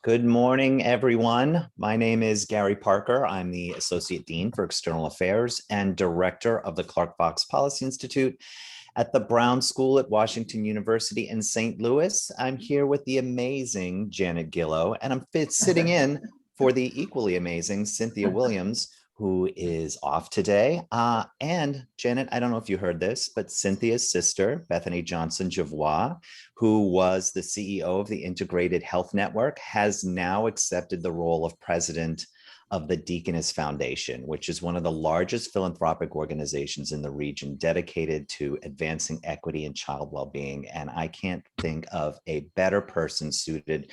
Good morning, everyone. My name is Gary Parker. I'm the Associate Dean for External Affairs and Director of the Clark Fox Policy Institute at the Brown School at Washington University in St. Louis. I'm here with the amazing Janet Gillow, and I'm sitting in for the equally amazing Cynthia Williams, who is off today. And Janet, I don't know if you heard this, but Cynthia's sister, Bethany Johnson-Javois, who was the CEO of the Integrated Health Network, has now accepted the role of president of the Deaconess Foundation, which is one of the largest philanthropic organizations in the region dedicated to advancing equity and child well-being. And I can't think of a better person suited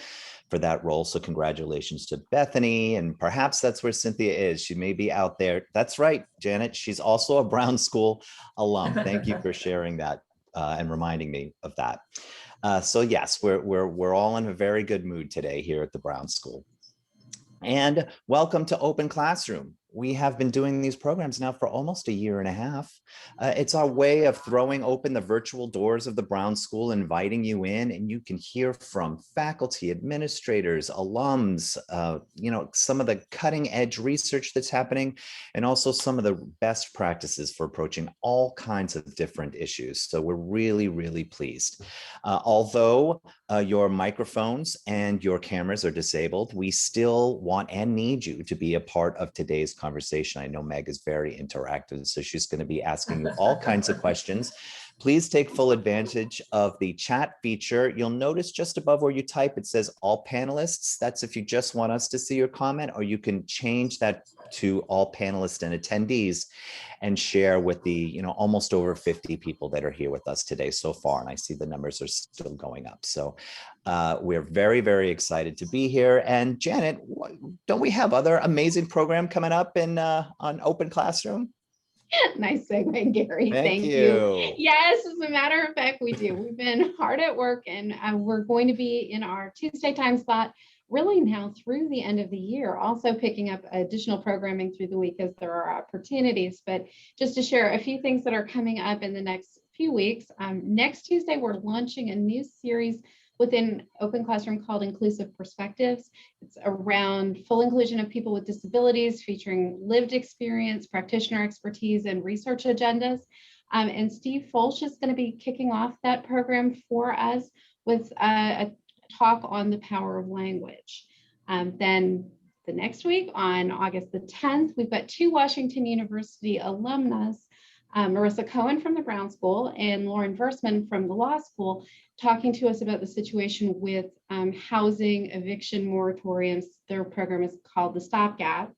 for that role. So congratulations to Bethany. And perhaps that's where Cynthia is. She may be out there. That's right, Janet. She's also a Brown School alum. Thank you for sharing that and reminding me of that. So yes, we're all in a very good mood today here at the Brown School. And welcome to Open Classroom. We have been doing these programs now for almost a year and a half. It's our way of throwing open the virtual doors of the Brown School, inviting you in, and you can hear from faculty, administrators, alums, some of the cutting edge research that's happening, and also some of the best practices for approaching all kinds of different issues. So we're really, really pleased. Although your microphones and your cameras are disabled, we still want and need you to be a part of today's conversation. I know Meg is very interactive, so she's going to be asking you all kinds of questions. Please take full advantage of the chat feature. You'll notice just above where you type, it says all panelists. That's if you just want us to see your comment, or you can change that to all panelists and attendees and share with the almost over 50 people that are here with us today so far. And I see the numbers are still going up. So we're very, very excited to be here. And Janet, don't we have other amazing program coming up on Open Classroom? Nice segue, Gary. Thank you. Yes, as a matter of fact, we do. We've been hard at work, and we're going to be in our Tuesday time slot really now through the end of the year, also picking up additional programming through the week as there are opportunities. But just to share a few things that are coming up in the next few weeks, next Tuesday, we're launching a new series within Open Classroom called Inclusive Perspectives. It's around full inclusion of people with disabilities, featuring lived experience, practitioner expertise, and research agendas. And Steve Folsch is going to be kicking off that program for us with a talk on the power of language. Then the next week, on August the 10th, we've got two Washington University alumnus, Marissa Cohen from the Brown School and Lauren Versman from the Law School, talking to us about the situation with housing eviction moratoriums. Their program is called the Stopgap.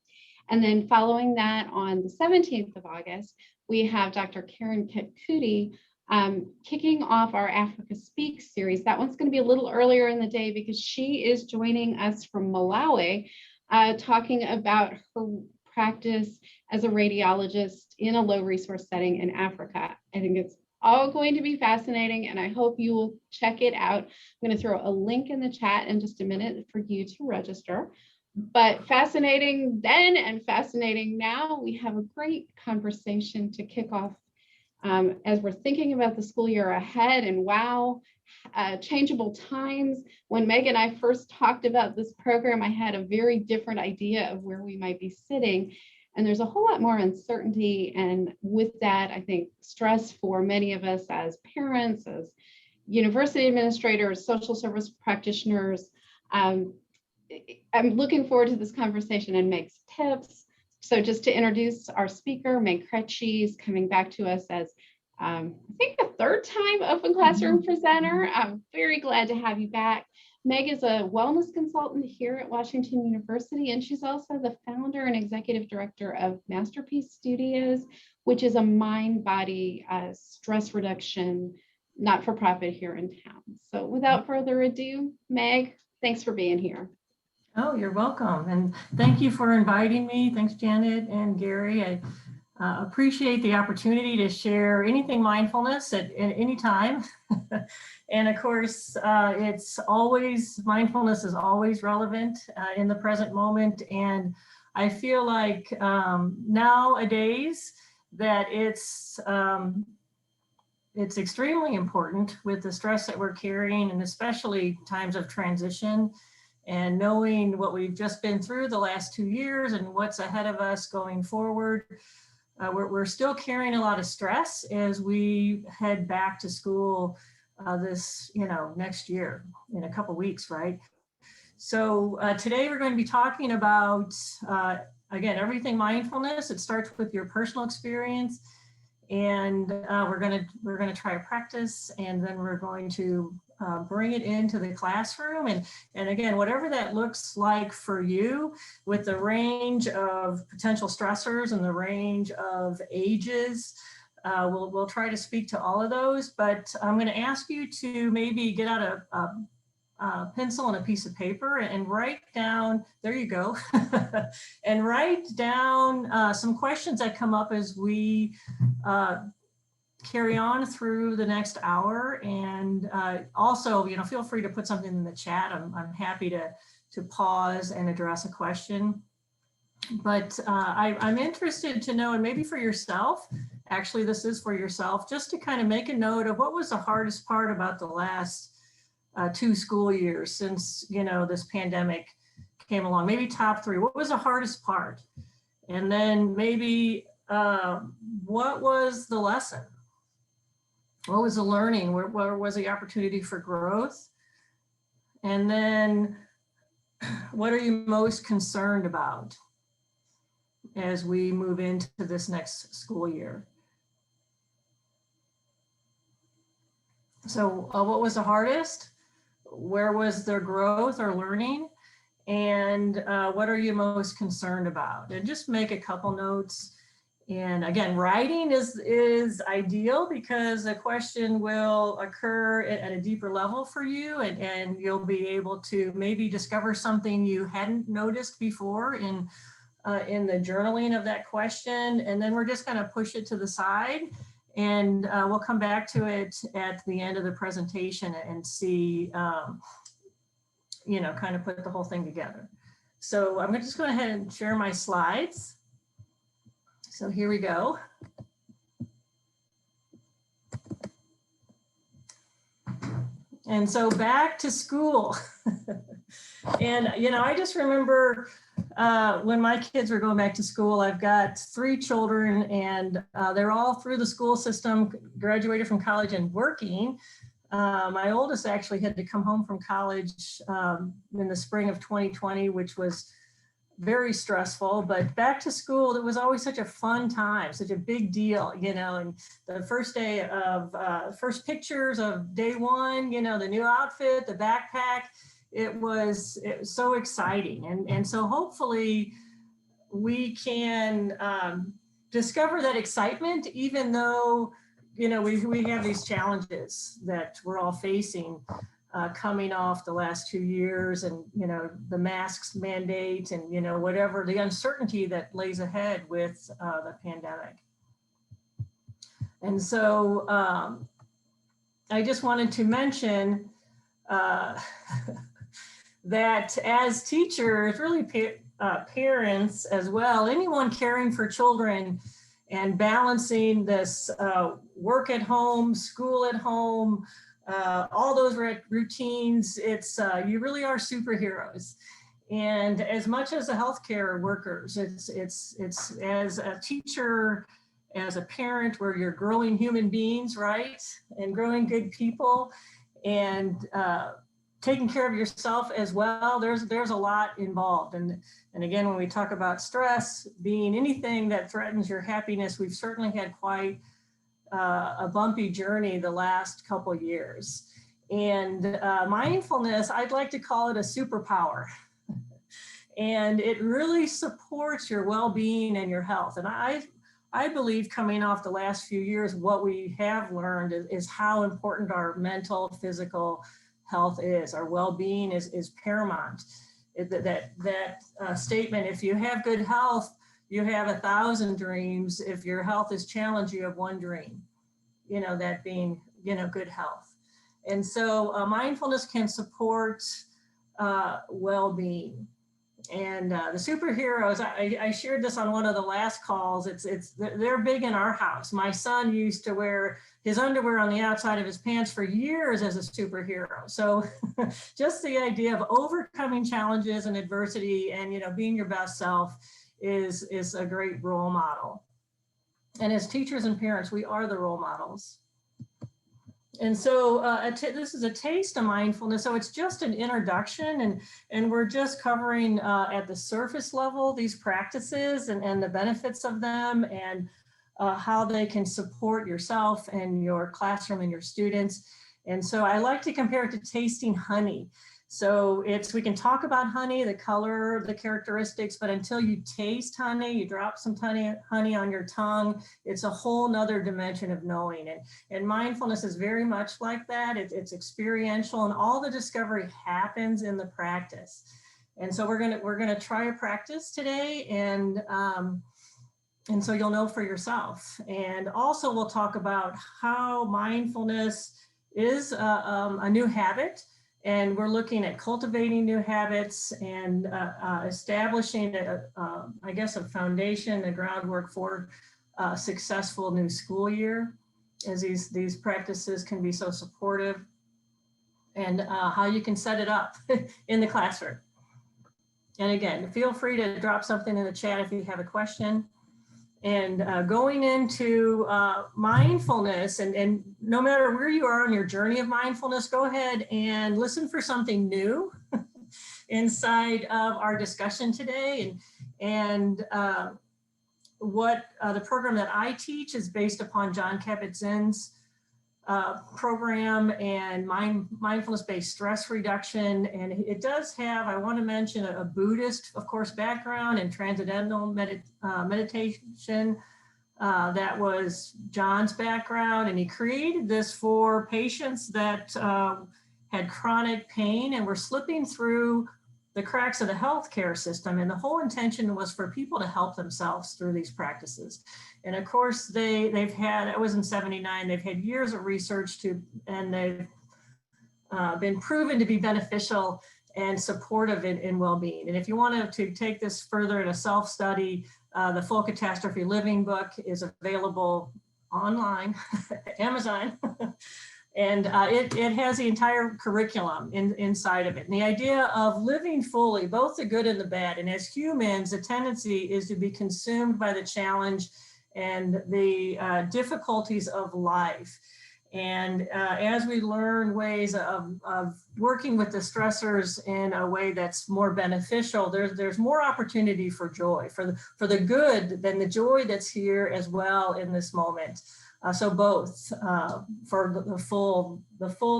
And then following that, on the 17th of August, we have Dr. Karen Ketkuti kicking off our Africa Speaks series. That one's going to be a little earlier in the day because she is joining us from Malawi, talking about her practice as a radiologist in a low resource setting in Africa. I think it's all going to be fascinating, and I hope you will check it out. I'm going to throw a link in the chat in just a minute for you to register. But fascinating then and fascinating now, we have a great conversation to kick off as we're thinking about the school year ahead. And wow, changeable times. When Meg and I first talked about this program, I had a very different idea of where we might be sitting. And there's a whole lot more uncertainty. And with that, I think stress for many of us as parents, as university administrators, social service practitioners. I'm looking forward to this conversation and Meg's tips. So just to introduce our speaker, Meg Krejci is coming back to us as I think the third time Open Classroom presenter. I'm very glad to have you back. Meg is a wellness consultant here at Washington University, and she's also the founder and executive director of Masterpiece Studios, which is a mind-body stress reduction not-for-profit here in town. So without further ado, Meg, thanks for being here. Oh, you're welcome. And thank you for inviting me. Thanks, Janet and Gary. I appreciate the opportunity to share anything mindfulness at any time. And of course, mindfulness is always relevant in the present moment. And I feel like nowadays that it's extremely important with the stress that we're carrying, and especially times of transition And knowing what we've just been through the last 2 years and what's ahead of us going forward, we're still carrying a lot of stress as we head back to school this, next year in a couple weeks, right? So today we're going to be talking about, again, everything mindfulness. It starts with your personal experience, and we're going to try a practice, and then we're going to bring it into the classroom, and again, whatever that looks like for you, with the range of potential stressors and the range of ages. We'll try to speak to all of those, but I'm going to ask you to maybe get out a pencil and a piece of paper and write down, there you go, and write down some questions that come up as we carry on through the next hour. And also, feel free to put something in the chat. I'm happy to pause and address a question. But I'm interested to know, and maybe for yourself, actually this is for yourself, just to kind of make a note of what was the hardest part about the last 2 school years since, this pandemic came along. Maybe top 3, what was the hardest part? And then maybe what was the lesson? What was the learning? Where was the opportunity for growth? And then what are you most concerned about as we move into this next school year? So what was the hardest? Where was there growth or learning? And what are you most concerned about? And just make a couple notes. And again, writing is ideal because the question will occur at a deeper level for you, and you'll be able to maybe discover something you hadn't noticed before in the journaling of that question. And then we're just going to push it to the side, and we'll come back to it at the end of the presentation and see, kind of put the whole thing together. So I'm just going to go ahead and share my slides. So here we go. And so back to school. And, I just remember when my kids were going back to school. I've got 3 children, and they're all through the school system, graduated from college and working. My oldest actually had to come home from college in the spring of 2020, which was very stressful, but back to school, it was always such a fun time, such a big deal, and the first day of first pictures of day 1, the new outfit, the backpack, it was so exciting. And so hopefully we can discover that excitement, even though, we have these challenges that we're all facing coming off the last 2 years, and the masks mandate, and whatever the uncertainty that lays ahead with the pandemic. And so I just wanted to mention that as teachers, really parents as well, anyone caring for children and balancing this work at home, school at home, all those routines, it's you really are superheroes. And as much as the healthcare workers, it's as a teacher, as a parent, where you're growing human beings, right? And growing good people, and taking care of yourself as well. There's a lot involved. And again, when we talk about stress being anything that threatens your happiness, we've certainly had quite a bumpy journey the last couple of years. And mindfulness, I'd like to call it a superpower. And it really supports your well-being and your health. And I believe, coming off the last few years, what we have learned is how important our mental, physical health is. Our well-being is paramount. That statement, if you have good health, you have 1,000 dreams. If your health is challenged, you have 1 dream, that being, good health. And so mindfulness can support well-being. And the superheroes, I shared this on one of the last calls. They're big in our house. My son used to wear his underwear on the outside of his pants for years as a superhero. So just the idea of overcoming challenges and adversity and, you know, being your best self is a great role model. And as teachers and parents, we are the role models. And so this is a taste of mindfulness. So it's just an introduction, and we're just covering at the surface level these practices and the benefits of them, and how they can support yourself and your classroom and your students. And so I like to compare it to tasting honey. So we can talk about honey, the color, the characteristics, but until you taste honey, you drop some honey on your tongue, it's a whole nother dimension of knowing. And mindfulness is very much like that. It's experiential, and all the discovery happens in the practice. And so we're gonna try a practice today, and so you'll know for yourself. And also we'll talk about how mindfulness is a new habit. And we're looking at cultivating new habits and establishing, I guess, a foundation, a groundwork for a successful new school year, as these practices can be so supportive, and how you can set it up in the classroom. And again, feel free to drop something in the chat if you have a question. And going into mindfulness, and no matter where you are on your journey of mindfulness, go ahead and listen for something new inside of our discussion today. And what the program that I teach is based upon Jon Kabat-Zinn's program and mindfulness-based stress reduction. And it does have, I want to mention, a Buddhist, of course, background and transcendental meditation. That was John's background. And he created this for patients that had chronic pain and were slipping through the cracks of the healthcare system. And the whole intention was for people to help themselves through these practices. And of course, they've had, it was in '79, they've had years of research and they've been proven to be beneficial and supportive in well-being. And if you want to take this further in a self-study, the Full Catastrophe Living book is available online, Amazon. And it has the entire curriculum inside of it. And the idea of living fully, both the good and the bad. And as humans, the tendency is to be consumed by the challenge and the difficulties of life. And as we learn ways of working with the stressors in a way that's more beneficial, there's more opportunity for joy, for the good than the joy that's here as well in this moment. So both for the full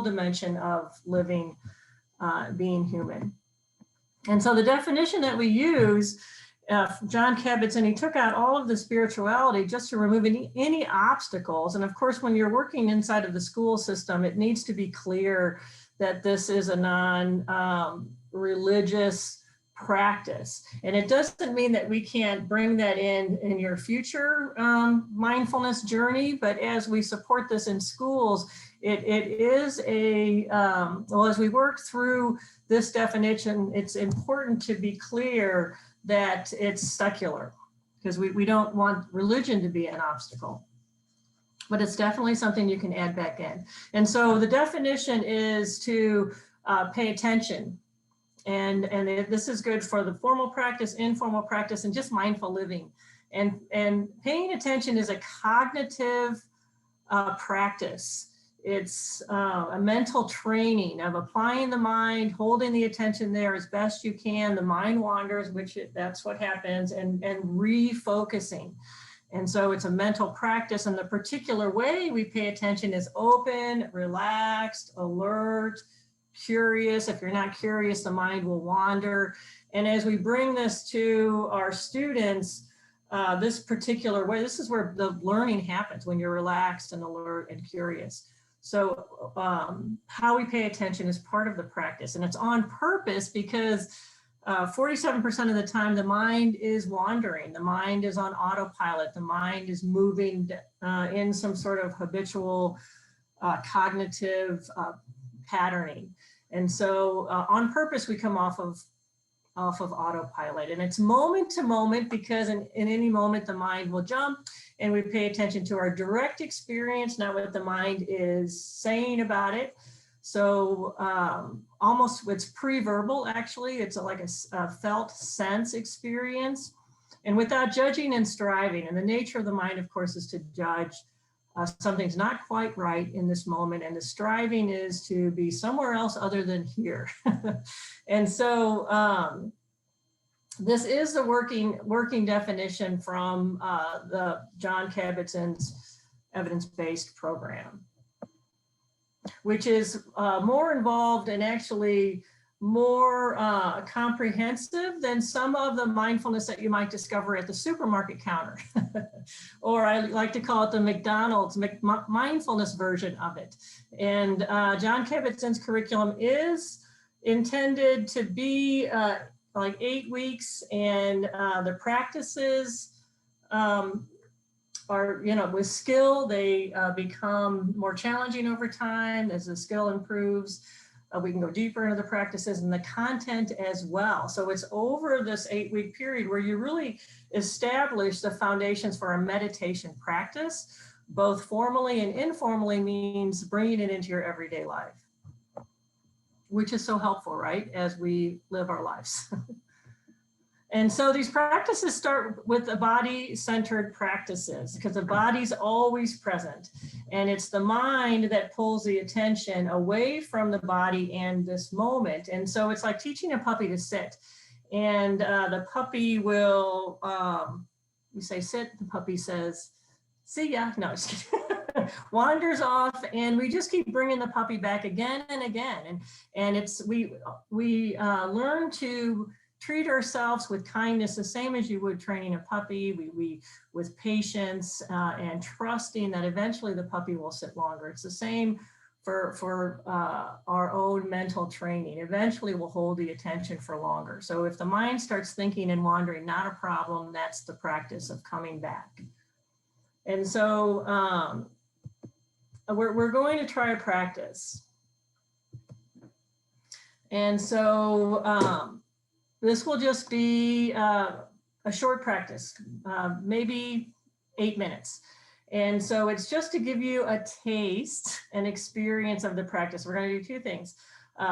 dimension of living, being human. And so the definition that we use, Jon Kabat-Zinn, he took out all of the spirituality just to remove any obstacles. And of course, when you're working inside of the school system, it needs to be clear that this is a non-religious practice. And it doesn't mean that we can't bring that in your future mindfulness journey, but as we support this in schools, it is well, as we work through this definition, it's important to be clear that it's secular, because we don't want religion to be an obstacle, but it's definitely something you can add back in. And so the definition is to pay attention. And this is good for the formal practice, informal practice, and just mindful living. And paying attention is a cognitive practice. It's a mental training of applying the mind, holding the attention there as best you can. The mind wanders, that's what happens, and refocusing. And so it's a mental practice, and the particular way we pay attention is open, relaxed, alert, curious. If you're not curious, the mind will wander. And as we bring this to our students, this particular way, this is where the learning happens, when you're relaxed and alert and curious. So how we pay attention is part of the practice, and it's on purpose because 47% of the time the mind is wandering, the mind is on autopilot, the mind is moving in some sort of habitual cognitive patterning. And so on purpose, we come off of off of autopilot. And it's moment to moment, because in any moment the mind will jump, and we pay attention to our direct experience, not what the mind is saying about it. So almost it's pre-verbal, actually. It's like a felt sense experience, and without judging and striving. And the nature of the mind, of course, is to judge. Something's not quite right in this moment, and the striving is to be somewhere else other than here. And so this is the working definition from the John Kabat-Zinn's evidence-based program, which is more involved and actually more comprehensive than some of the mindfulness that you might discover at the supermarket counter. Or I like to call it the McDonald's mindfulness version of it. And John Kabat-Zinn's curriculum is intended to be like 8 weeks, and the practices are, with skill, they become more challenging over time as the skill improves. We can go deeper into the practices and the content as well. So it's over this 8-week period where you really establish the foundations for a meditation practice, both formally and informally, means bringing it into your everyday life, which is so helpful, right, as we live our lives. And so these practices start with the body-centered practices, because the body's always present, and it's the mind that pulls the attention away from the body and this moment. And so it's like teaching a puppy to sit, and the puppy will, you say sit, the puppy says, see ya, no, just kidding. Wanders off, and we just keep bringing the puppy back again and again. And it's, we learn to treat ourselves with kindness, the same as you would training a puppy. We with patience and trusting that eventually the puppy will sit longer. It's the same for our own mental training. Eventually we'll hold the attention for longer. So if the mind starts thinking and wandering, not a problem. That's the practice of coming back. And so we're going to try a practice. And so this will just be a short practice, maybe 8 minutes. And so it's just to give you a taste and experience of the practice. We're going to do 2 things.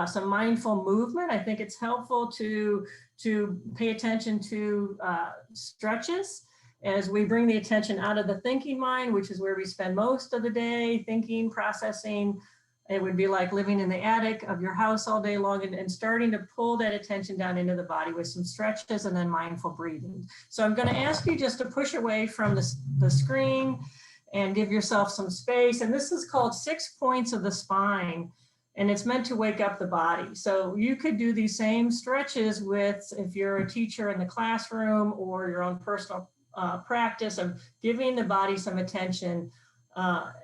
Some mindful movement. I think it's helpful to pay attention to stretches as we bring the attention out of the thinking mind, which is where we spend most of the day thinking, processing. It would be like living in the attic of your house all day long, and starting to pull that attention down into the body with some stretches and then mindful breathing. So I'm going to ask you just to push away from the screen and give yourself some space. And this is called 6 points of the spine, and it's meant to wake up the body. So you could do these same stretches with, if you're a teacher in the classroom or your own personal practice of giving the body some attention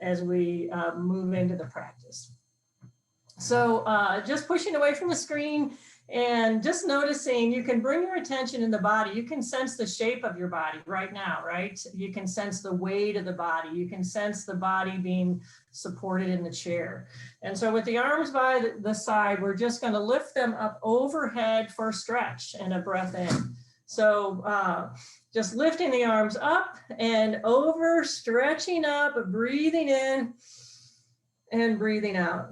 as we move into the practice. So just pushing away from the screen and just noticing, you can bring your attention in the body. You can sense the shape of your body right now, right? You can sense the weight of the body. You can sense the body being supported in the chair. And so with the arms by the side, we're just going to lift them up overhead for a stretch and a breath in. So just lifting the arms up and over, stretching up, breathing in and breathing out.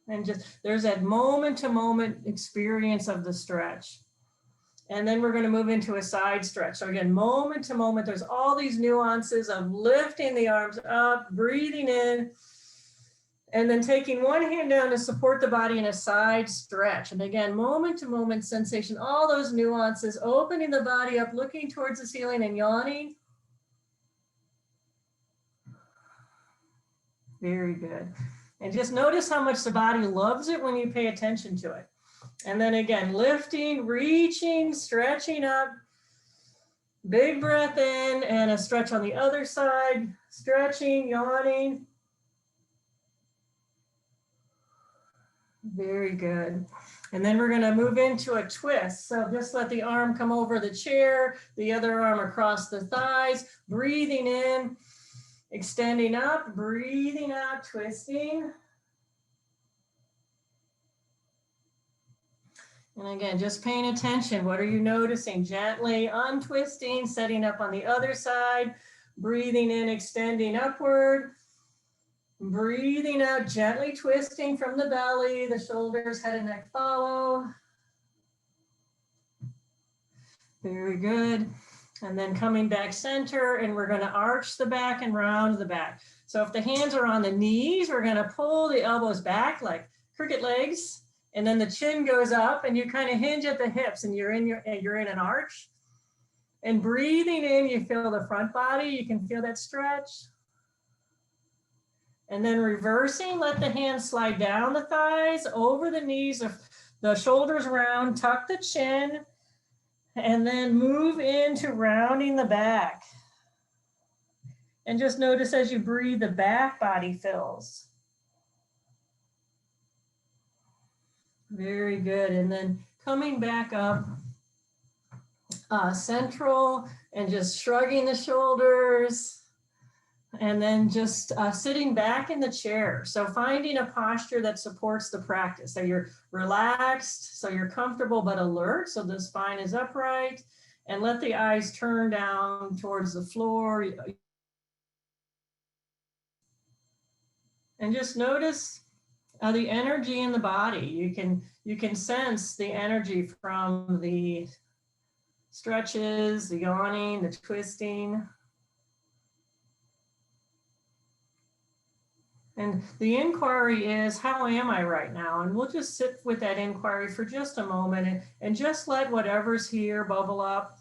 And just, there's that moment to moment experience of the stretch. And then we're going to move into a side stretch. So again, moment to moment, there's all these nuances of lifting the arms up, breathing in, and then taking one hand down to support the body in a side stretch. And again, moment to moment sensation, all those nuances, opening the body up, looking towards the ceiling and yawning. Very good. And just notice how much the body loves it when you pay attention to it. And then again, lifting, reaching, stretching up, big breath in and a stretch on the other side, stretching, yawning. Very good. And then we're going to move into a twist. So just let the arm come over the chair, the other arm across the thighs, breathing in, extending up, breathing out, twisting. And again, just paying attention. What are you noticing? Gently untwisting, setting up on the other side, breathing in, extending upward, breathing out, gently twisting from the belly, the shoulders, head and neck follow. Very good. And then coming back center, and we're going to arch the back and round the back. So if the hands are on the knees, we're going to pull the elbows back like cricket legs. And then the chin goes up and you kind of hinge at the hips and you're in an arch. And breathing in, you feel the front body. You can feel that stretch. And then reversing, let the hands slide down the thighs, over the knees, the shoulders round, tuck the chin, and then move into rounding the back. And just notice as you breathe, the back body fills. Very good. And then coming back up, central, and just shrugging the shoulders. And then just sitting back in the chair. So finding a posture that supports the practice. So you're relaxed, so you're comfortable but alert. So the spine is upright. And let the eyes turn down towards the floor. And just notice the energy in the body. You can sense the energy from the stretches, the yawning, the twisting. And the inquiry is, how am I right now? And we'll just sit with that inquiry for just a moment and just let whatever's here bubble up.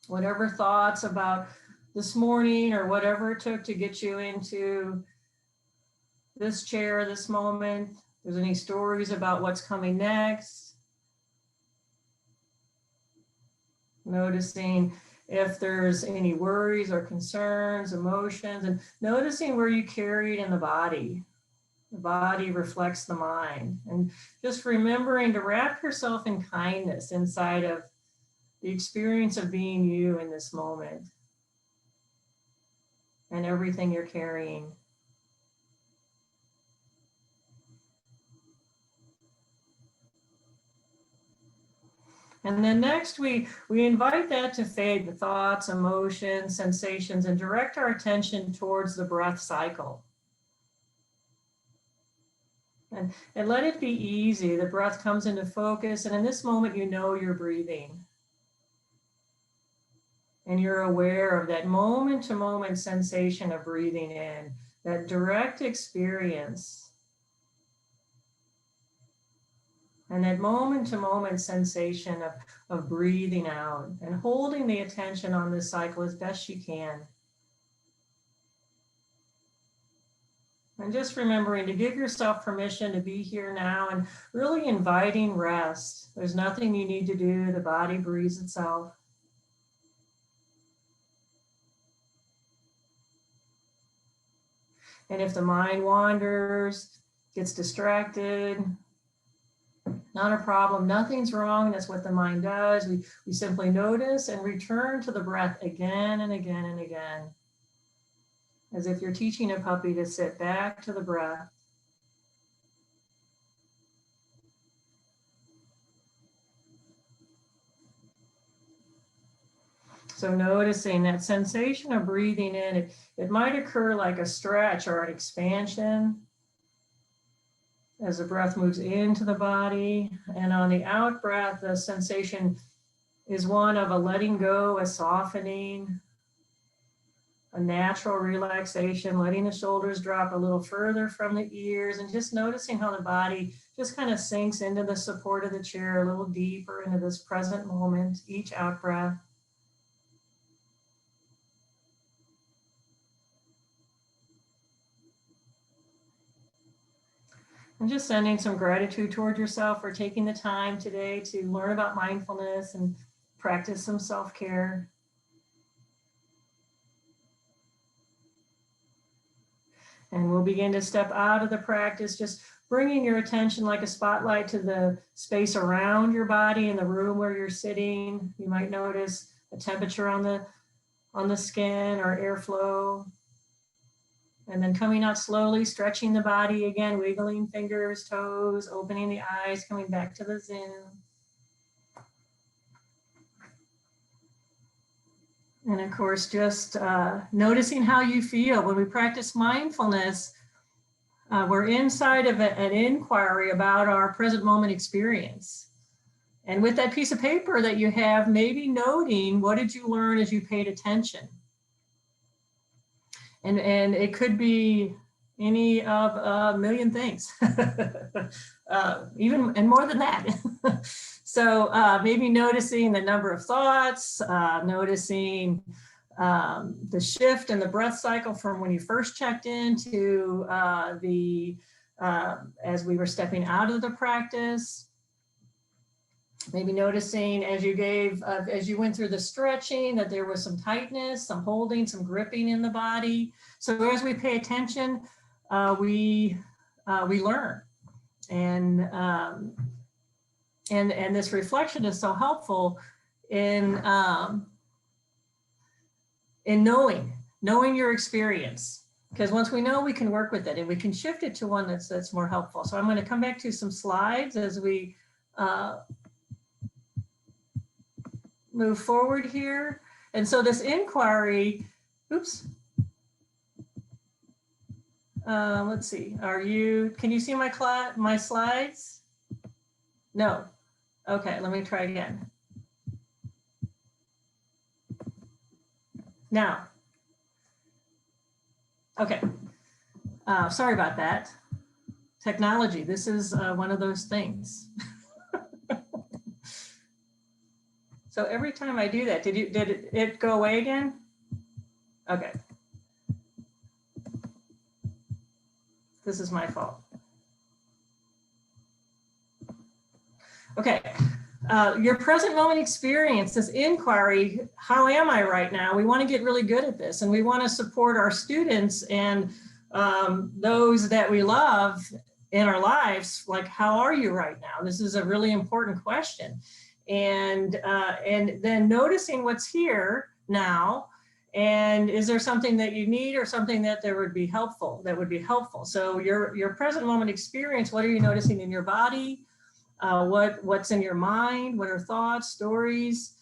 Whatever thoughts about this morning or whatever it took to get you into this chair, this moment. If there's any stories about what's coming next. Noticing if there's any worries or concerns, emotions, and noticing where you carry it in the body. The body reflects the mind. And just remembering to wrap yourself in kindness inside of the experience of being you in this moment and everything you're carrying. And then next, we invite that to fade, the thoughts, emotions, sensations, and direct our attention towards the breath cycle. And let it be easy. The breath comes into focus, and in this moment, you know you're breathing. And you're aware of that moment-to-moment sensation of breathing in, that direct experience. And that moment-to-moment sensation of breathing out and holding the attention on this cycle as best you can. And just remembering to give yourself permission to be here now and really inviting rest. There's nothing you need to do. The body breathes itself. And if the mind wanders, gets distracted, not a problem, nothing's wrong. That's what the mind does. We simply notice and return to the breath again and again and again. As if you're teaching a puppy to sit back to the breath. So noticing that sensation of breathing in, it might occur like a stretch or an expansion as the breath moves into the body. And on the out breath, the sensation is one of a letting go, a softening, a natural relaxation, letting the shoulders drop a little further from the ears and just noticing how the body just kind of sinks into the support of the chair a little deeper into this present moment, each out breath. And just sending some gratitude toward yourself for taking the time today to learn about mindfulness and practice some self-care. And we'll begin to step out of the practice, just bringing your attention like a spotlight to the space around your body in the room where you're sitting. You might notice a temperature on the skin or airflow. And then coming out slowly, stretching the body again, wiggling fingers, toes, opening the eyes, coming back to the Zoom. And of course, just noticing how you feel. When we practice mindfulness, we're inside of an inquiry about our present moment experience. And with that piece of paper that you have, maybe noting what did you learn as you paid attention. And it could be any of a million things, even and more than that. So maybe noticing the number of thoughts, noticing the shift in the breath cycle from when you first checked in to as we were stepping out of the practice. Maybe noticing as you went through the stretching that there was some tightness, some holding, some gripping in the body. So as we pay attention, we learn, and this reflection is so helpful in knowing your experience, because once we know, we can work with it and we can shift it to one that's more helpful. So I'm going to come back to some slides as we move forward here. And so this inquiry, oops. Let's see, can you see my slides? No. Okay, let me try again. Now. Okay, sorry about that. Technology, this is one of those things. So every time I do that, did it go away again? Okay. This is my fault. Okay, your present moment experience, this inquiry, how am I right now? We want to get really good at this, and we want to support our students and those that we love in our lives, like, how are you right now? This is a really important question. And then noticing what's here now, and is there something that you need or something that would be helpful? So your present moment experience, what are you noticing in your body? What's in your mind? What are thoughts, stories,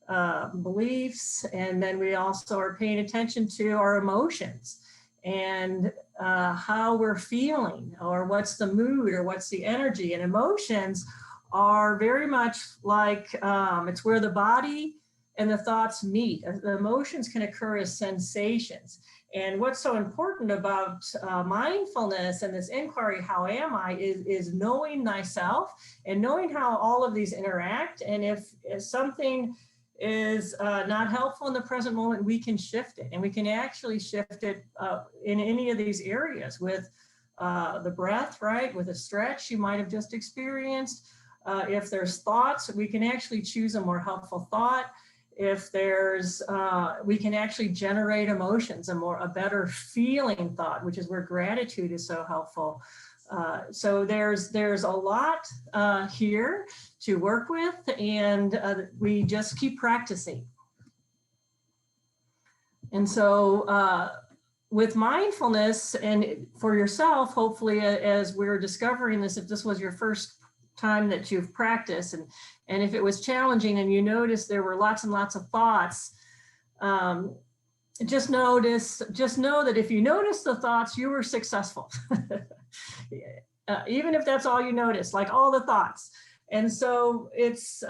beliefs? And then we also are paying attention to our emotions and how we're feeling, or what's the mood, or what's the energy. And emotions are very much like, it's where the body and the thoughts meet. The emotions can occur as sensations. And what's so important about mindfulness and this inquiry, how am I, is knowing thyself and knowing how all of these interact. And if something is not helpful in the present moment, we can shift it. And we can actually shift it in any of these areas with the breath, right? With a stretch you might have just experienced. If there's thoughts, we can actually choose a more helpful thought. If there's, we can actually generate emotions, a better feeling thought, which is where gratitude is so helpful. So there's a lot here to work with, and we just keep practicing. And so with mindfulness, and for yourself, hopefully, as we're discovering this, if this was your first time that you've practiced, and if it was challenging and you noticed there were lots and lots of thoughts, just know that if you notice the thoughts, you were successful. Even if that's all you notice, like all the thoughts. And so this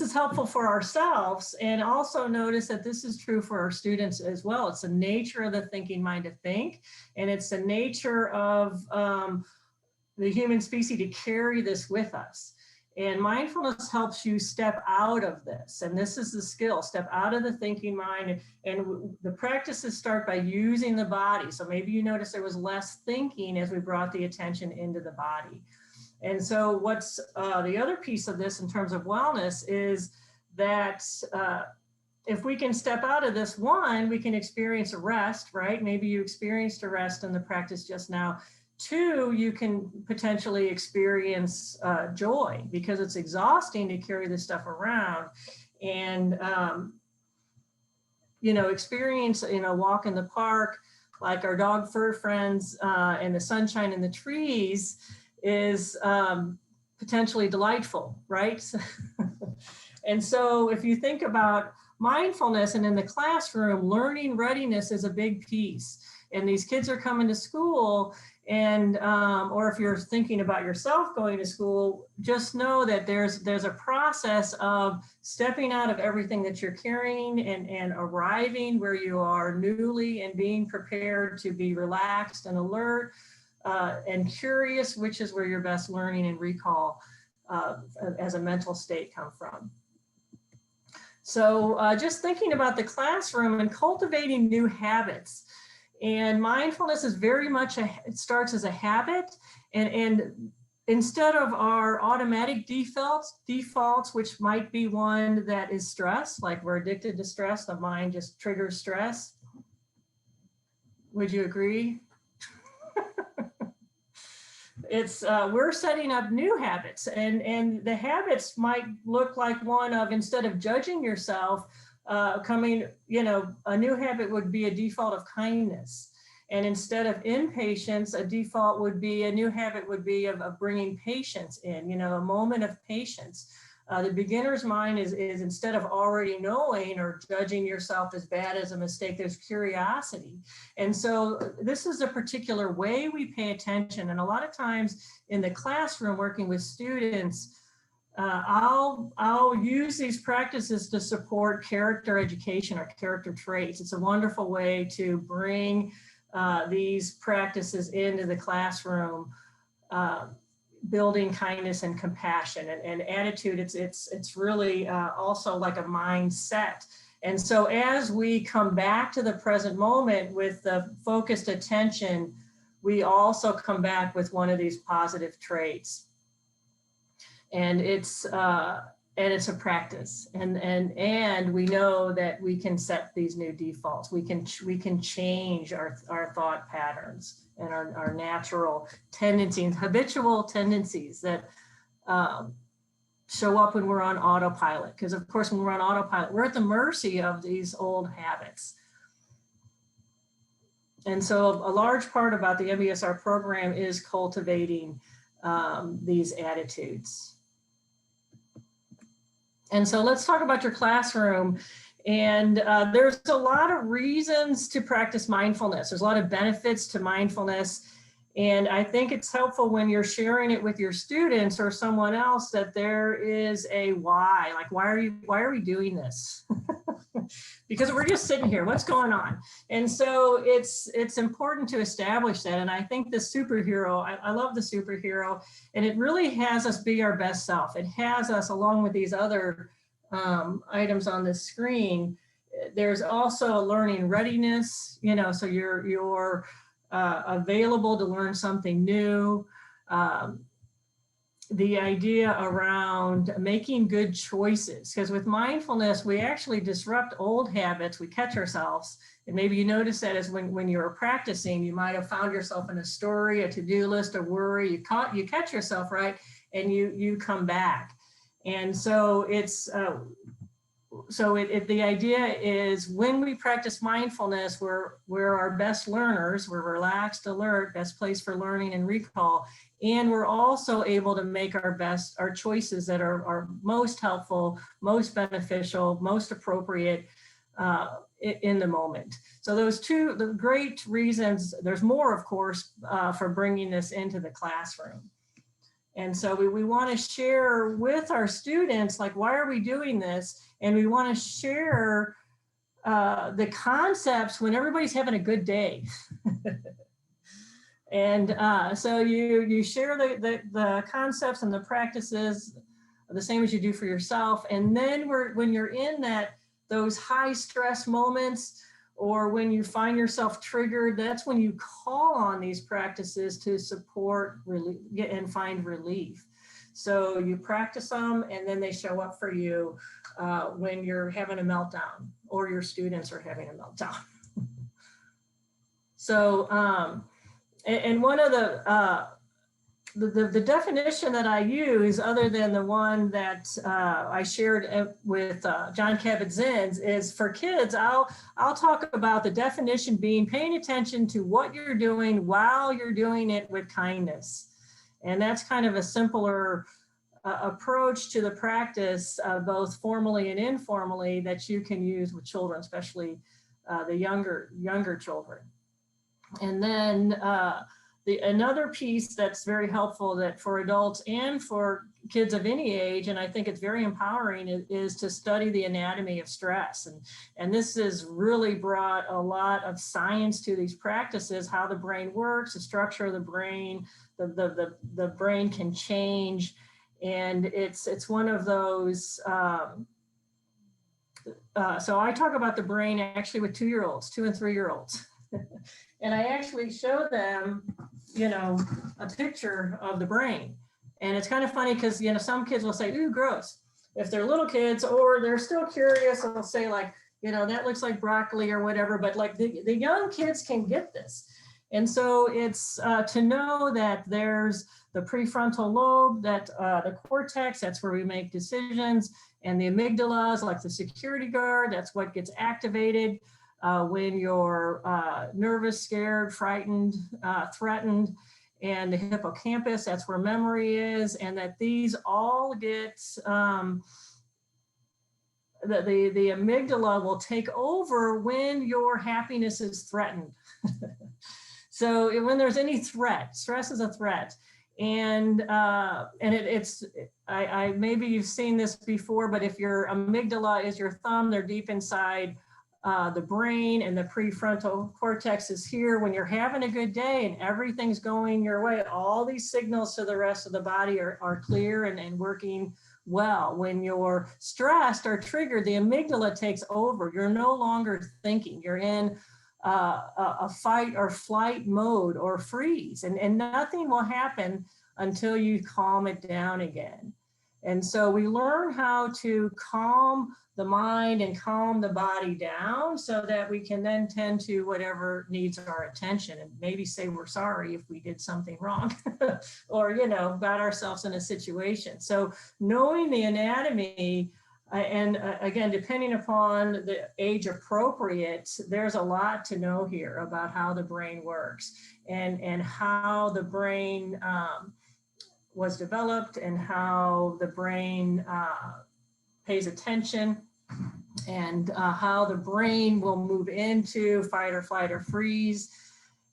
is helpful for ourselves, and also notice that this is true for our students as well. It's the nature of the thinking mind to think, and it's the nature of the human species to carry this with us. And mindfulness helps you step out of this. And this is the skill, step out of the thinking mind. And the practices start by using the body. So maybe you notice there was less thinking as we brought the attention into the body. And so what's the other piece of this in terms of wellness is that if we can step out of this, one, we can experience a rest, right? Maybe you experienced a rest in the practice just now. Two, you can potentially experience joy, because it's exhausting to carry this stuff around. And, experience, walk in the park, like our dog fur friends and the sunshine and the trees is potentially delightful, right? And so if you think about mindfulness and in the classroom, learning readiness is a big piece. And these kids are coming to school and, or if you're thinking about yourself going to school, just know that there's a process of stepping out of everything that you're carrying and arriving where you are newly and being prepared to be relaxed and alert and curious, which is where your best learning and recall as a mental state come from. So just thinking about the classroom and cultivating new habits. And mindfulness is very much, it starts as a habit. And instead of our automatic defaults, which might be one that is stress, like we're addicted to stress, the mind just triggers stress. Would you agree? It's we're setting up new habits, and the habits might look like one of, instead of judging yourself, a new habit would be a default of kindness. And instead of impatience, a default would be, a new habit would be of bringing patience in, a moment of patience. The beginner's mind is instead of already knowing or judging yourself as bad as a mistake, there's curiosity. And so this is a particular way we pay attention. And a lot of times in the classroom working with students, I'll use these practices to support character education or character traits. It's a wonderful way to bring these practices into the classroom, building kindness and compassion and attitude. It's really also like a mindset. And so as we come back to the present moment with the focused attention, we also come back with one of these positive traits. And it's a practice, and we know that we can set these new defaults. We can change our thought patterns and our natural tendencies, habitual tendencies that show up when we're on autopilot. Because of course, when we're on autopilot, we're at the mercy of these old habits. And so a large part about the MBSR program is cultivating these attitudes. And so let's talk about your classroom. And there's a lot of reasons to practice mindfulness. There's a lot of benefits to mindfulness. And I think it's helpful when you're sharing it with your students or someone else that there is a why. Like, why are we doing this? Because we're just sitting here. What's going on? And so it's important to establish that. And I think the superhero, I love the superhero, and it really has us be our best self. It has us, along with these other items on the screen. There's also learning readiness, so you're available to learn something new. The idea around making good choices, because with mindfulness, we actually disrupt old habits. We catch ourselves. And maybe you notice that as when you were practicing, you might have found yourself in a story, a to-do list, a worry, you catch yourself, right? And you come back. And so the idea is when we practice mindfulness, we're our best learners, we're relaxed, alert, best place for learning and recall. And we're also able to make our choices that are most helpful, most beneficial, most appropriate in the moment. So those two, the great reasons, there's more, of course, for bringing this into the classroom. And so we want to share with our students, like, why are we doing this? And we want to share the concepts when everybody's having a good day. And so you share the concepts and the practices the same as you do for yourself. And then when you're in those high stress moments, or when you find yourself triggered, that's when you call on these practices to support and find relief. So you practice them, and then they show up for you when you're having a meltdown or your students are having a meltdown. So, and one of the the definition that I use, other than the one that I shared with John Kabat-Zinn's, is for kids. I'll talk about the definition being paying attention to what you're doing while you're doing it with kindness. And that's kind of a simpler approach to the practice, both formally and informally, that you can use with children, especially the younger children. And then another piece that's very helpful, that for adults and for kids of any age, and I think it's very empowering, is to study the anatomy of stress. And this has really brought a lot of science to these practices, how the brain works, the structure of the brain, the brain can change. And it's one of those, so I talk about the brain actually with 2-year-olds, 2 and 3-year-olds. And I actually show them, a picture of the brain. And it's kind of funny because, some kids will say, ooh, gross, if they're little kids, or they're still curious, and they'll say like, that looks like broccoli or whatever, but like the young kids can get this. And so it's to know that there's the prefrontal lobe, that the cortex, that's where we make decisions, and the amygdala is like the security guard, that's what gets activated when you're nervous, scared, frightened, threatened, and the hippocampus, that's where memory is, and that these all get, the amygdala will take over when your happiness is threatened. So when there's any threat, stress is a threat. And maybe you've seen this before, but if your amygdala is your thumb, they're deep inside the brain, and the prefrontal cortex is here. When you're having a good day and everything's going your way, all these signals to the rest of the body are clear and working well. When you're stressed or triggered, the amygdala takes over. You're no longer thinking. You're in a fight or flight mode or freeze, and nothing will happen until you calm it down again. And so we learn how to calm the mind and calm the body down so that we can then tend to whatever needs our attention, and maybe say we're sorry if we did something wrong or, got ourselves in a situation. So knowing the anatomy, and again, depending upon the age appropriate, there's a lot to know here about how the brain works, and how the brain was developed, and how the brain pays attention, and how the brain will move into fight or flight or freeze.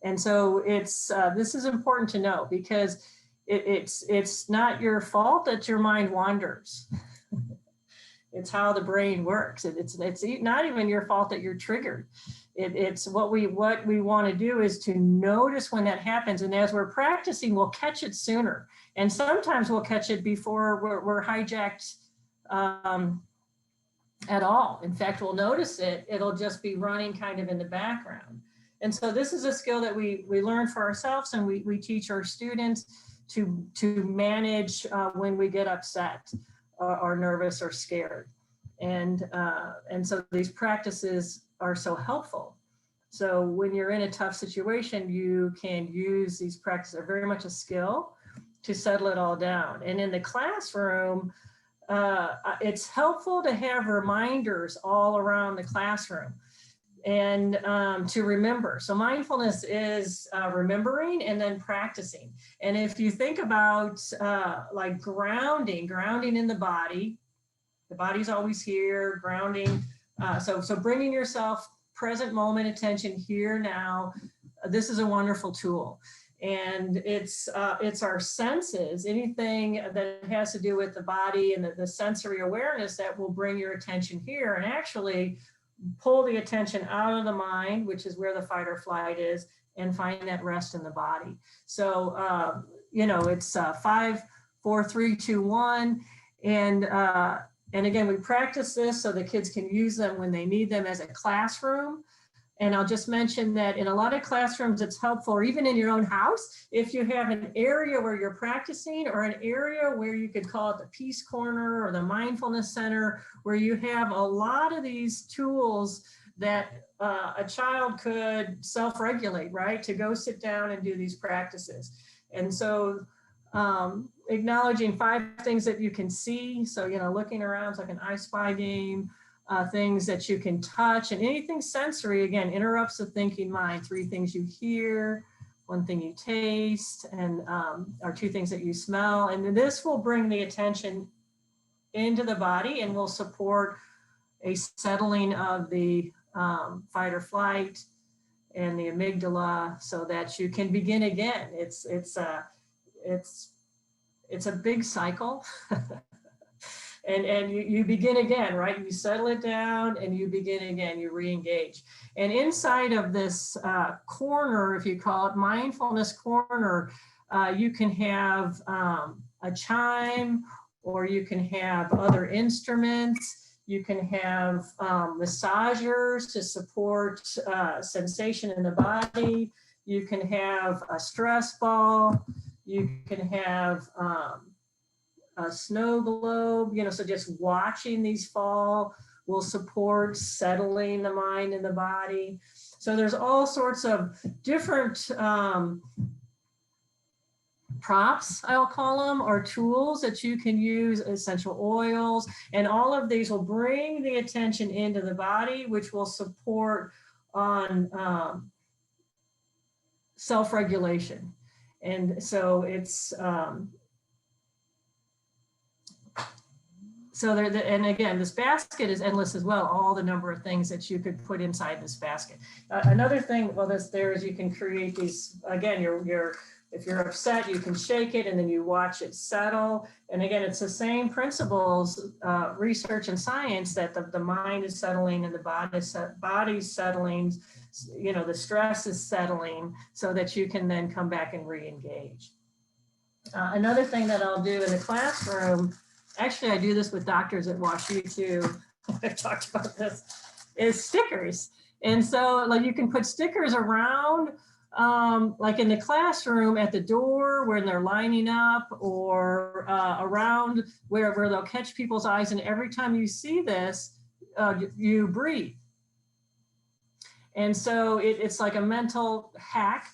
And so this is important to know, because it's not your fault that your mind wanders. It's how the brain works. It's not even your fault that you're triggered. It's what we want to do is to notice when that happens. And as we're practicing, we'll catch it sooner. And sometimes we'll catch it before we're hijacked at all. In fact, we'll notice it. It'll just be running kind of in the background. And so this is a skill that we learn for ourselves, and we teach our students to manage when we get upset or nervous or scared. And so these practices are so helpful. So when you're in a tough situation, you can use these practices. They're very much a skill to settle it all down. And in the classroom, it's helpful to have reminders all around the classroom, and to remember. So mindfulness is remembering and then practicing. And if you think about like grounding in the body's always here, grounding. So bringing yourself present moment attention here now, this is a wonderful tool. And it's our senses, anything that has to do with the body and the sensory awareness, that will bring your attention here and actually pull the attention out of the mind, which is where the fight or flight is, and find that rest in the body. So, it's 5, 4, 3, 2, 1. And again, we practice this so the kids can use them when they need them as a classroom. And I'll just mention that in a lot of classrooms, it's helpful, or even in your own house, if you have an area where you're practicing, or an area where you could call it the Peace Corner or the Mindfulness Center, where you have a lot of these tools that a child could self-regulate, right? To go sit down and do these practices. And so acknowledging 5 things that you can see. So, looking around, it's like an I Spy game. Things that you can touch, and anything sensory, again, interrupts the thinking mind. 3 things you hear, 1 thing you taste, and or 2 things that you smell. And this will bring the attention into the body and will support a settling of the fight or flight and the amygdala, so that you can begin again. It's a big cycle. And you begin again, right? You settle it down and you begin again, you re-engage. And inside of this corner, if you call it mindfulness corner, you can have a chime, or you can have other instruments. You can have massagers to support sensation in the body. You can have a stress ball. You can have a snow globe, so just watching these fall will support settling the mind and the body. So there's all sorts of different props, I'll call them, or tools that you can use, essential oils, and all of these will bring the attention into the body, which will support on self-regulation. And so it's so there, and again, this basket is endless as well, all the number of things that you could put inside this basket. Another thing, well, there is you can create these, again, if you're upset, you can shake it and then you watch it settle. And again, it's the same principles, research and science, that the mind is settling and the body's settling, the stress is settling, so that you can then come back and re-engage. Another thing that I'll do in the classroom, actually, I do this with doctors at WashU too. I've talked about this, is stickers. And so like you can put stickers around, like in the classroom at the door when they're lining up, or around wherever they'll catch people's eyes. And every time you see this, you breathe. And so it's like a mental hack,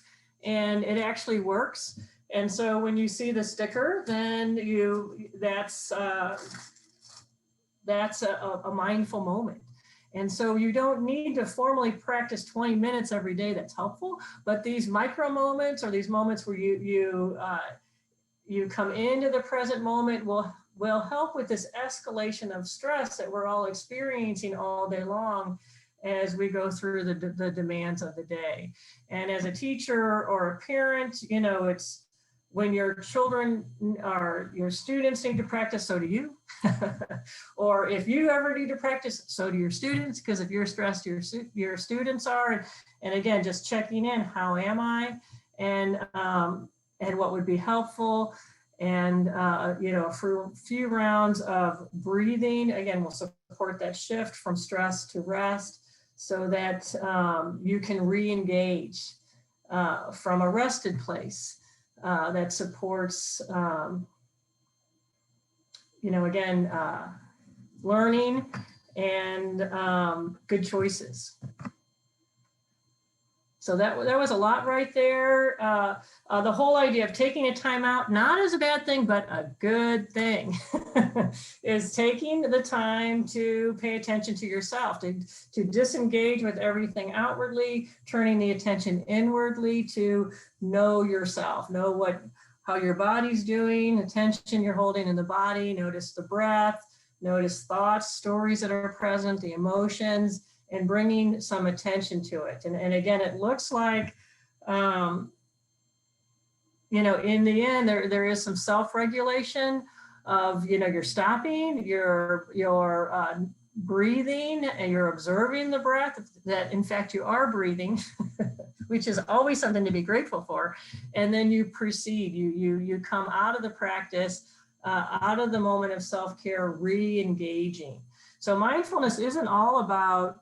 and it actually works. And so when you see the sticker, then that's a mindful moment. And so you don't need to formally practice 20 minutes every day. That's helpful. But these micro moments, or these moments where you come into the present moment, will help with this escalation of stress that we're all experiencing all day long as we go through the demands of the day. And as a teacher or a parent, it's when your children or your students need to practice, so do you. Or if you ever need to practice, so do your students, because if you're stressed, your students are. And again, just checking in, how am I? And what would be helpful. And, a few rounds of breathing, again, will support that shift from stress to rest, so that you can re-engage from a rested place. That supports, again, learning and good choices. So that was a lot right there. The whole idea of taking a time out, not as a bad thing, but a good thing, is taking the time to pay attention to yourself, to disengage with everything outwardly, turning the attention inwardly to know yourself, know how your body's doing, attention you're holding in the body, notice the breath, notice thoughts, stories that are present, the emotions, and bringing some attention to it. And again, it looks like, in the end, there is some self-regulation of, you're stopping, you're breathing, and you're observing the breath, that in fact you are breathing, which is always something to be grateful for. And then you proceed, you come out of the practice, out of the moment of self-care, re-engaging. So mindfulness isn't all about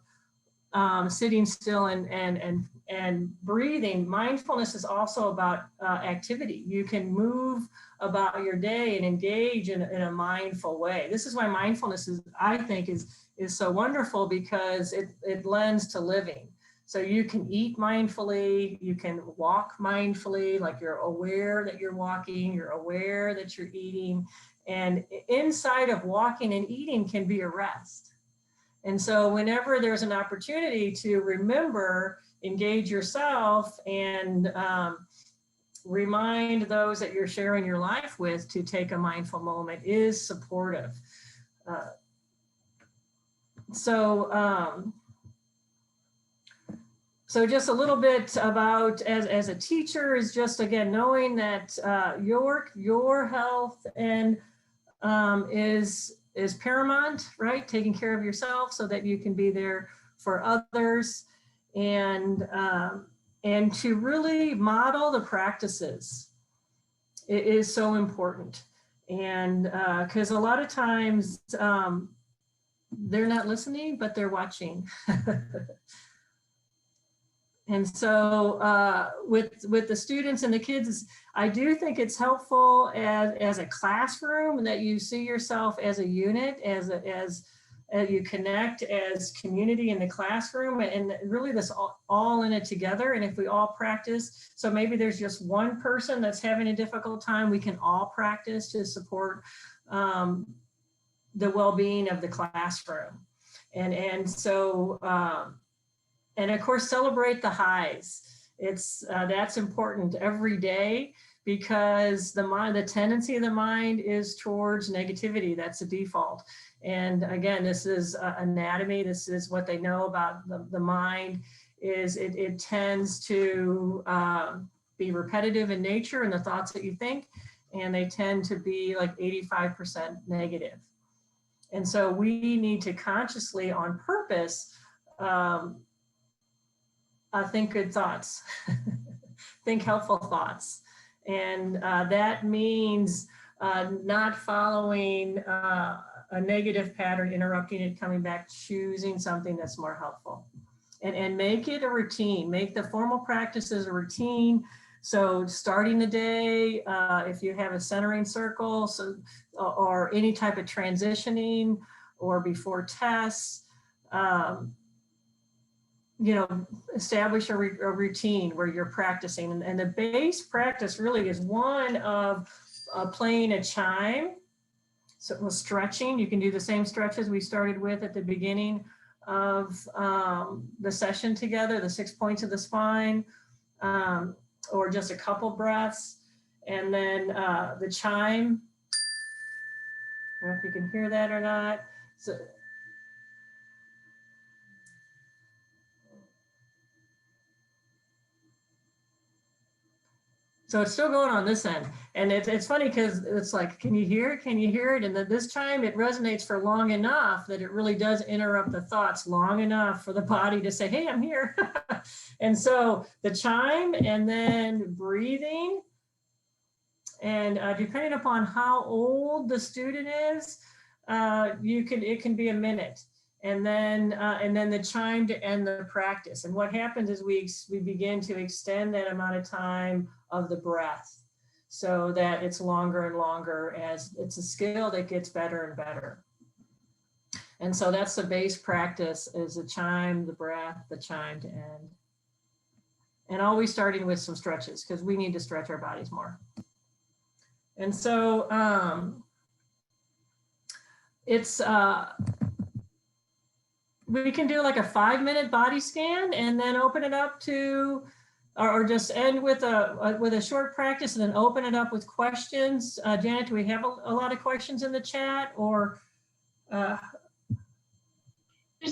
sitting still and breathing. Mindfulness is also about activity. You can move about your day and engage in a mindful way. This is why mindfulness is so wonderful, because it lends to living. So you can eat mindfully, you can walk mindfully, like you're aware that you're walking, you're aware that you're eating. And inside of walking and eating can be a rest. And so whenever there's an opportunity to remember, engage yourself, and remind those that you're sharing your life with to take a mindful moment is supportive. So just a little bit about as a teacher is just, again, knowing that your health and is paramount, right? Taking care of yourself so that you can be there for others, and to really model the practices. It is so important. And because a lot of times they're not listening, but they're watching. And so with the students and the kids, I do think it's helpful as a classroom that you see yourself as a unit, as you connect as community in the classroom, and really this all in it together. And if we all practice, so maybe there's just one person that's having a difficult time, we can all practice to support the well-being of the classroom. And so, and of course, celebrate the highs. That's important every day, because the tendency of the mind is towards negativity. That's the default. And again, this is anatomy. This is what they know about the mind. Is it tends to be repetitive in nature in the thoughts that you think, and they tend to be like 85% negative. And so we need to consciously, on purpose, think good thoughts, think helpful thoughts. And that means not following a negative pattern, interrupting it, coming back, choosing something that's more helpful. And make it a routine, make the formal practices a routine. So starting the day, if you have a centering circle, or any type of transitioning, or before tests, establish a routine where you're practicing. And the base practice really is one of playing a chime. So stretching, you can do the same stretches we started with at the beginning of the session together, the 6 points of the spine, or just a couple breaths. And then the chime, I don't know if you can hear that or not. So it's still going on this end. And it's funny because it's like, can you hear it? Can you hear it? And then this chime, it resonates for long enough that it really does interrupt the thoughts long enough for the body to say, hey, I'm here. And so the chime, and then breathing. And depending upon how old the student is, it can be a minute. And then the chime to end the practice. And what happens is we begin to extend that amount of time of the breath, so that it's longer and longer, as it's a skill that gets better and better. And so that's the base practice, is the chime, the breath, the chime to end. And always starting with some stretches, because we need to stretch our bodies more. And so we can do like a 5-minute body scan, and then open it up to, or just end with a short practice, and then open it up with questions. Janet, do we have a lot of questions in the chat, or? There's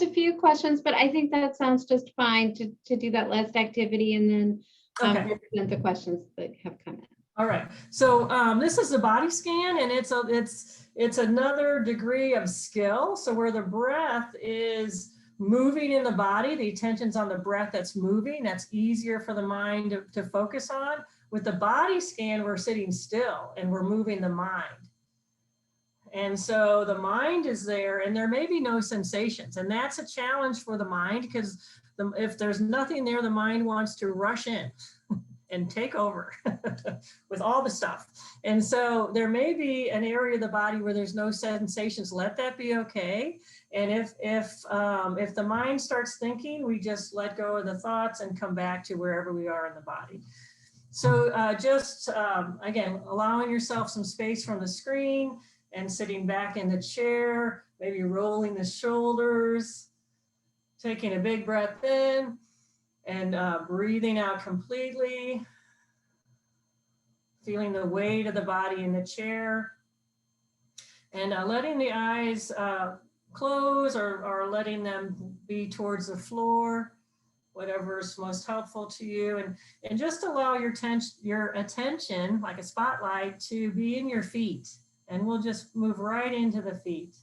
a few questions, but I think that sounds just fine to do that last activity, and then represent the questions that have come in. All right. So this is the body scan, and it's another degree of skill. So where the breath is moving in the body, the attention's on the breath that's moving. That's easier for the mind to focus on. With the body scan, we're sitting still and we're moving the mind. And so the mind is there, and there may be no sensations. And that's a challenge for the mind, because if there's nothing there, the mind wants to rush in. and take over with all the stuff. And so there may be an area of the body where there's no sensations. Let that be okay. And if the mind starts thinking, we just let go of the thoughts and come back to wherever we are in the body. So again, allowing yourself some space from the screen and sitting back in the chair, maybe rolling the shoulders, taking a big breath in, and breathing out completely, feeling the weight of the body in the chair, and letting the eyes close or letting them be towards the floor, whatever is most helpful to you. And just allow your attention, like a spotlight, to be in your feet. And we'll just move right into the feet.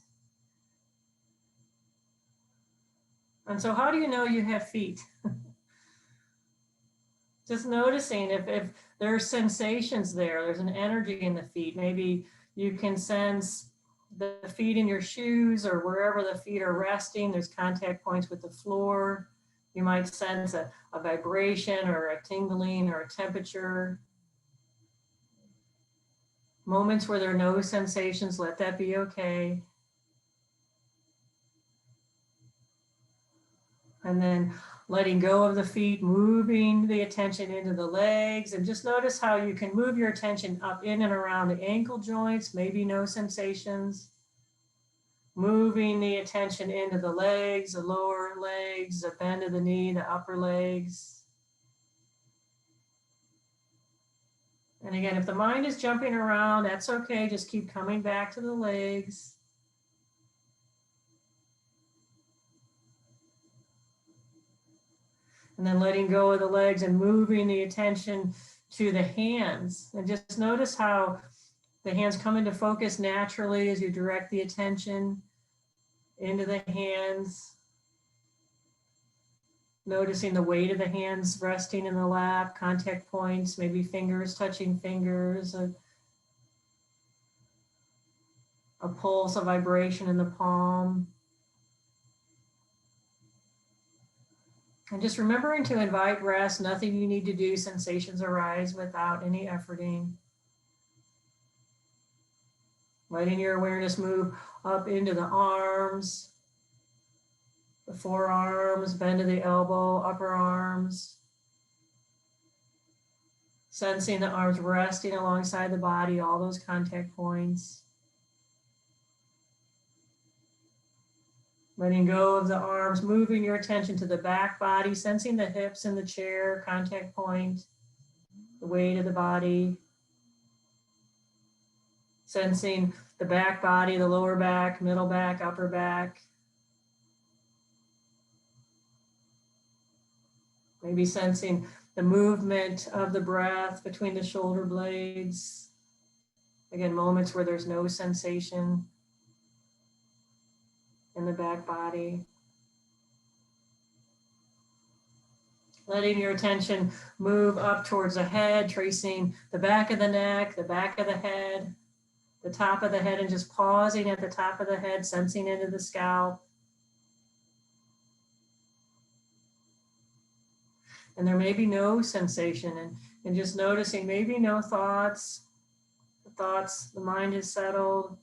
And so how do you know you have feet? Just noticing if there are sensations there, there's an energy in the feet. Maybe you can sense the feet in your shoes or wherever the feet are resting. There's contact points with the floor. You might sense a vibration or a tingling or a temperature. Moments where there are no sensations, let that be okay. And then letting go of the feet, moving the attention into the legs, and just notice how you can move your attention up in and around the ankle joints, maybe no sensations. Moving the attention into the legs, the lower legs, the bend of the knee, the upper legs. And again, if the mind is jumping around, that's okay. Just keep coming back to the legs. And then letting go of the legs and moving the attention to the hands. And just notice how the hands come into focus naturally as you direct the attention into the hands. Noticing the weight of the hands resting in the lap, contact points, maybe fingers touching fingers, a pulse, a vibration in the palm. And just remembering to invite rest, nothing you need to do, sensations arise without any efforting. Letting your awareness move up into the arms, the forearms, bend of the elbow, upper arms. Sensing the arms resting alongside the body, all those contact points. Letting go of the arms, moving your attention to the back body, sensing the hips in the chair, contact point, the weight of the body. Sensing the back body, the lower back, middle back, upper back. Maybe sensing the movement of the breath between the shoulder blades. Again, moments where there's no sensation in the back body. Letting your attention move up towards the head, tracing the back of the neck, the back of the head, the top of the head, and just pausing at the top of the head, sensing into the scalp. And there may be no sensation, and just noticing maybe no thoughts. The mind is settled.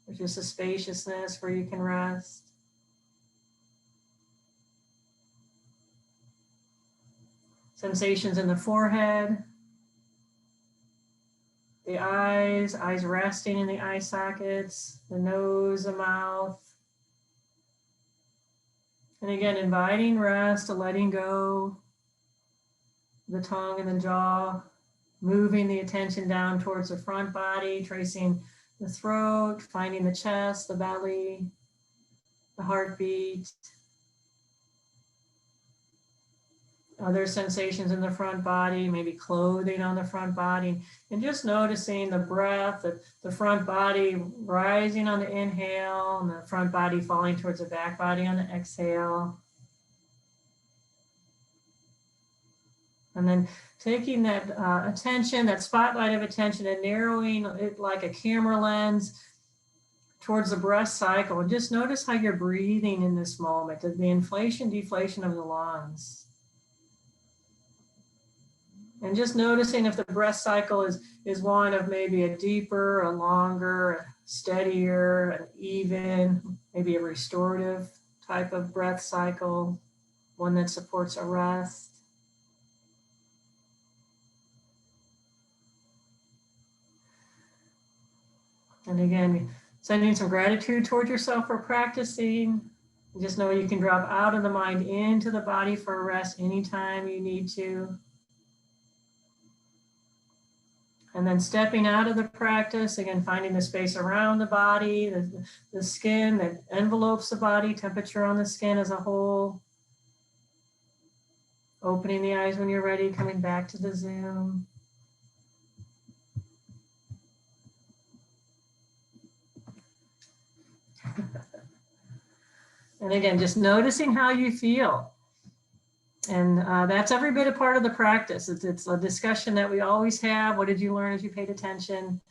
There's just a spaciousness where you can rest. Sensations in the forehead, the eyes resting in the eye sockets, the nose, the mouth. And again, inviting rest, letting go, the tongue and the jaw, moving the attention down towards the front body, tracing the throat, finding the chest, the belly, the heartbeat. Other sensations in the front body, maybe clothing on the front body, and just noticing the breath, the front body rising on the inhale and the front body falling towards the back body on the exhale. And then taking that attention, that spotlight of attention, and narrowing it like a camera lens towards the breath cycle. And just notice how you're breathing in this moment, the inflation, deflation of the lungs. And just noticing if the breath cycle is one of maybe a deeper, a longer, a steadier, an even, maybe a restorative type of breath cycle, one that supports a rest. And again, sending some gratitude toward yourself for practicing. Just know you can drop out of the mind into the body for a rest anytime you need to. And then stepping out of the practice, again, finding the space around the body, the skin that envelopes the body, temperature on the skin as a whole. Opening the eyes when you're ready, coming back to the Zoom. And again, just noticing how you feel. And that's every bit a part of the practice. It's a discussion that we always have. What did you learn as you paid attention?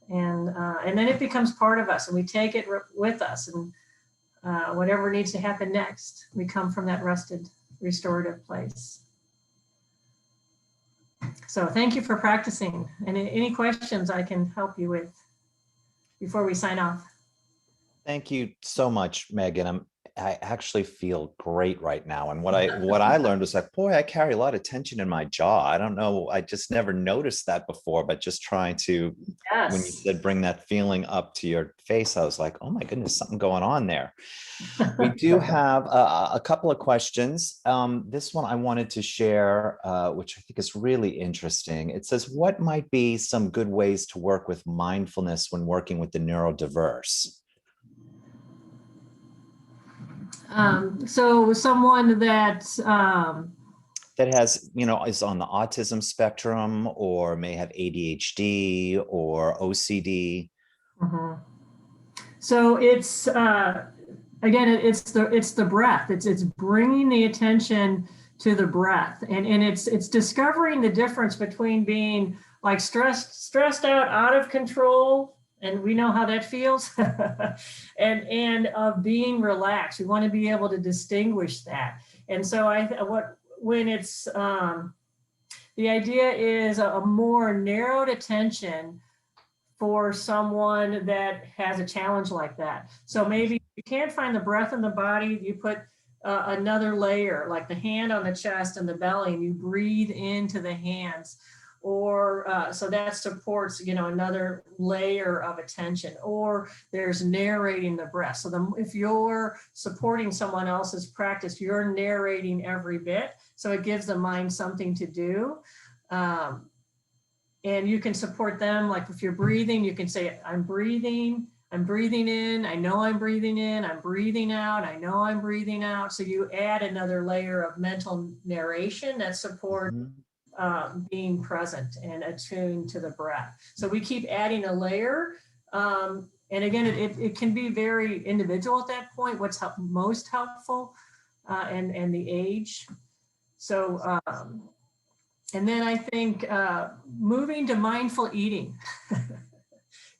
And then it becomes part of us, and we take it with us. And whatever needs to happen next, we come from that rested, restorative place. So thank you for practicing. And any questions I can help you with before we sign off. Thank you so much, Megan. I actually feel great right now. And what I learned was like, boy, I carry a lot of tension in my jaw. I don't know. I just never noticed that before, but just trying to, Yes. When you said bring that feeling up to your face, I was like, oh my goodness, something going on there. We do have a couple of questions. This one I wanted to share, which I think is really interesting. It says, what might be some good ways to work with mindfulness when working with the neurodiverse? So someone that that has, is on the autism spectrum or may have ADHD or OCD. Mm-hmm. So it's again, it's the breath. It's bringing the attention to the breath, and it's discovering the difference between being like stressed out of control. And we know how that feels, and of being relaxed. We want to be able to distinguish that. And so when it's the idea is a more narrowed attention for someone that has a challenge like that. So maybe you can't find the breath in the body, you put another layer, like the hand on the chest and the belly, and you breathe into the hands. Or so that supports, another layer of attention. Or there's narrating the breath. So if you're supporting someone else's practice, you're narrating every bit. So it gives the mind something to do. And you can support them. Like if you're breathing, you can say, I'm breathing in, I know I'm breathing in, I'm breathing out, I know I'm breathing out. So you add another layer of mental narration that supports being present and attuned to the breath. So we keep adding a layer. And again, it can be very individual at that point, what's most helpful and the age. So, and then I think moving to mindful eating,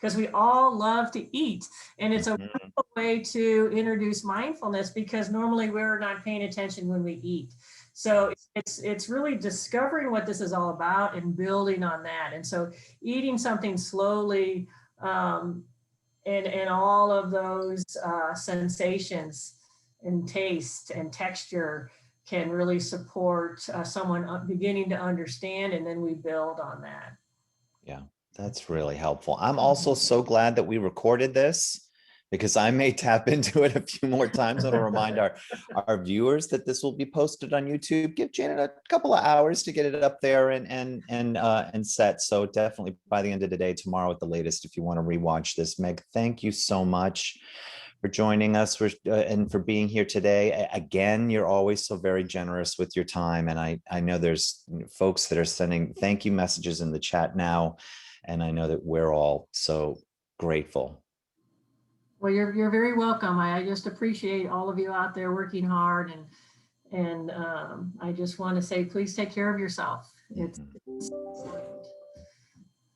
because we all love to eat. And it's a wonderful way to introduce mindfulness, because normally we're not paying attention when we eat. So it's really discovering what this is all about and building on that. And so eating something slowly and all of those sensations and taste and texture can really support someone beginning to understand, and then we build on that. Yeah, that's really helpful. I'm also so glad that we recorded this, because I may tap into it a few more times. And I'll remind our viewers that this will be posted on YouTube. Give Janet a couple of hours to get it up there and set. So definitely by the end of the day, tomorrow at the latest, if you want to rewatch this. Meg, thank you so much for joining us and for being here today. Again, you're always so very generous with your time. And I know there's folks that are sending thank you messages in the chat now. And I know that we're all so grateful. Well, you're very welcome. I just appreciate all of you out there working hard, and I just want to say, please take care of yourself. It's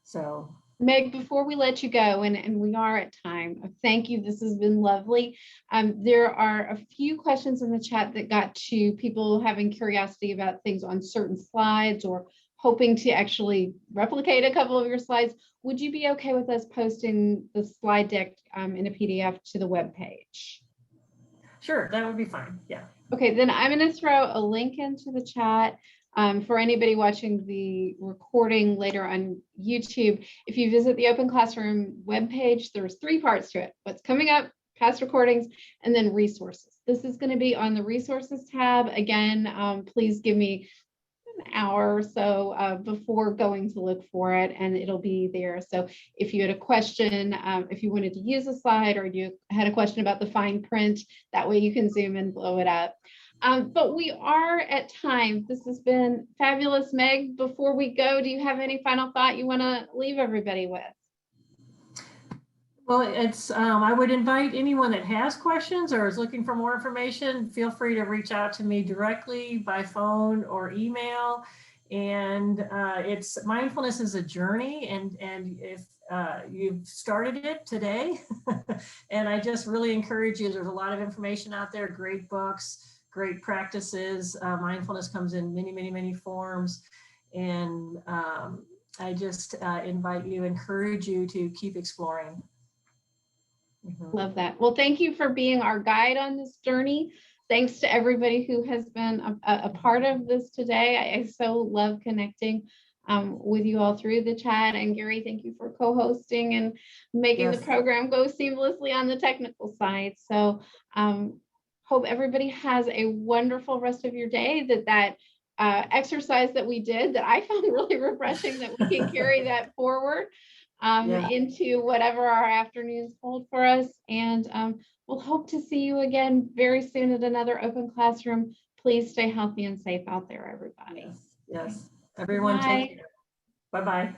so. Meg, before we let you go, and we are at time, thank you. This has been lovely. There are a few questions in the chat that got to people having curiosity about things on certain slides or hoping to actually replicate a couple of your slides. Would you be okay with us posting the slide deck in a PDF to the web page? Sure, that would be fine. Yeah. Okay, then I'm going to throw a link into the chat for anybody watching the recording later on YouTube. If you visit the Open Classroom webpage, there's 3 parts to it: what's coming up, past recordings, and then resources. This is going to be on the resources tab. Again, please give me an hour or so before going to look for it, and it'll be there. So if you had a question, if you wanted to use a slide, or you had a question about the fine print, that way you can zoom and blow it up. But we are at time. This has been fabulous. Meg, before we go, do you have any final thought you want to leave everybody with? Well, it's I would invite anyone that has questions or is looking for more information, feel free to reach out to me directly by phone or email. And it's mindfulness is a journey, and if you've started it today, and I just really encourage you. There's a lot of information out there, great books, great practices. Mindfulness comes in many forms, and I just encourage you to keep exploring. Love that. Well, thank you for being our guide on this journey. Thanks to everybody who has been a part of this today. I so love connecting with you all through the chat. And Gary, thank you for co-hosting and making the program go seamlessly on the technical side. So hope everybody has a wonderful rest of your day, that exercise that we did, that I found really refreshing, that we can carry that forward into whatever our afternoons hold for us. And we'll hope to see you again very soon at another Open Classroom. Please stay healthy and safe out there, everybody. Yes. Everyone, take care. Bye-bye.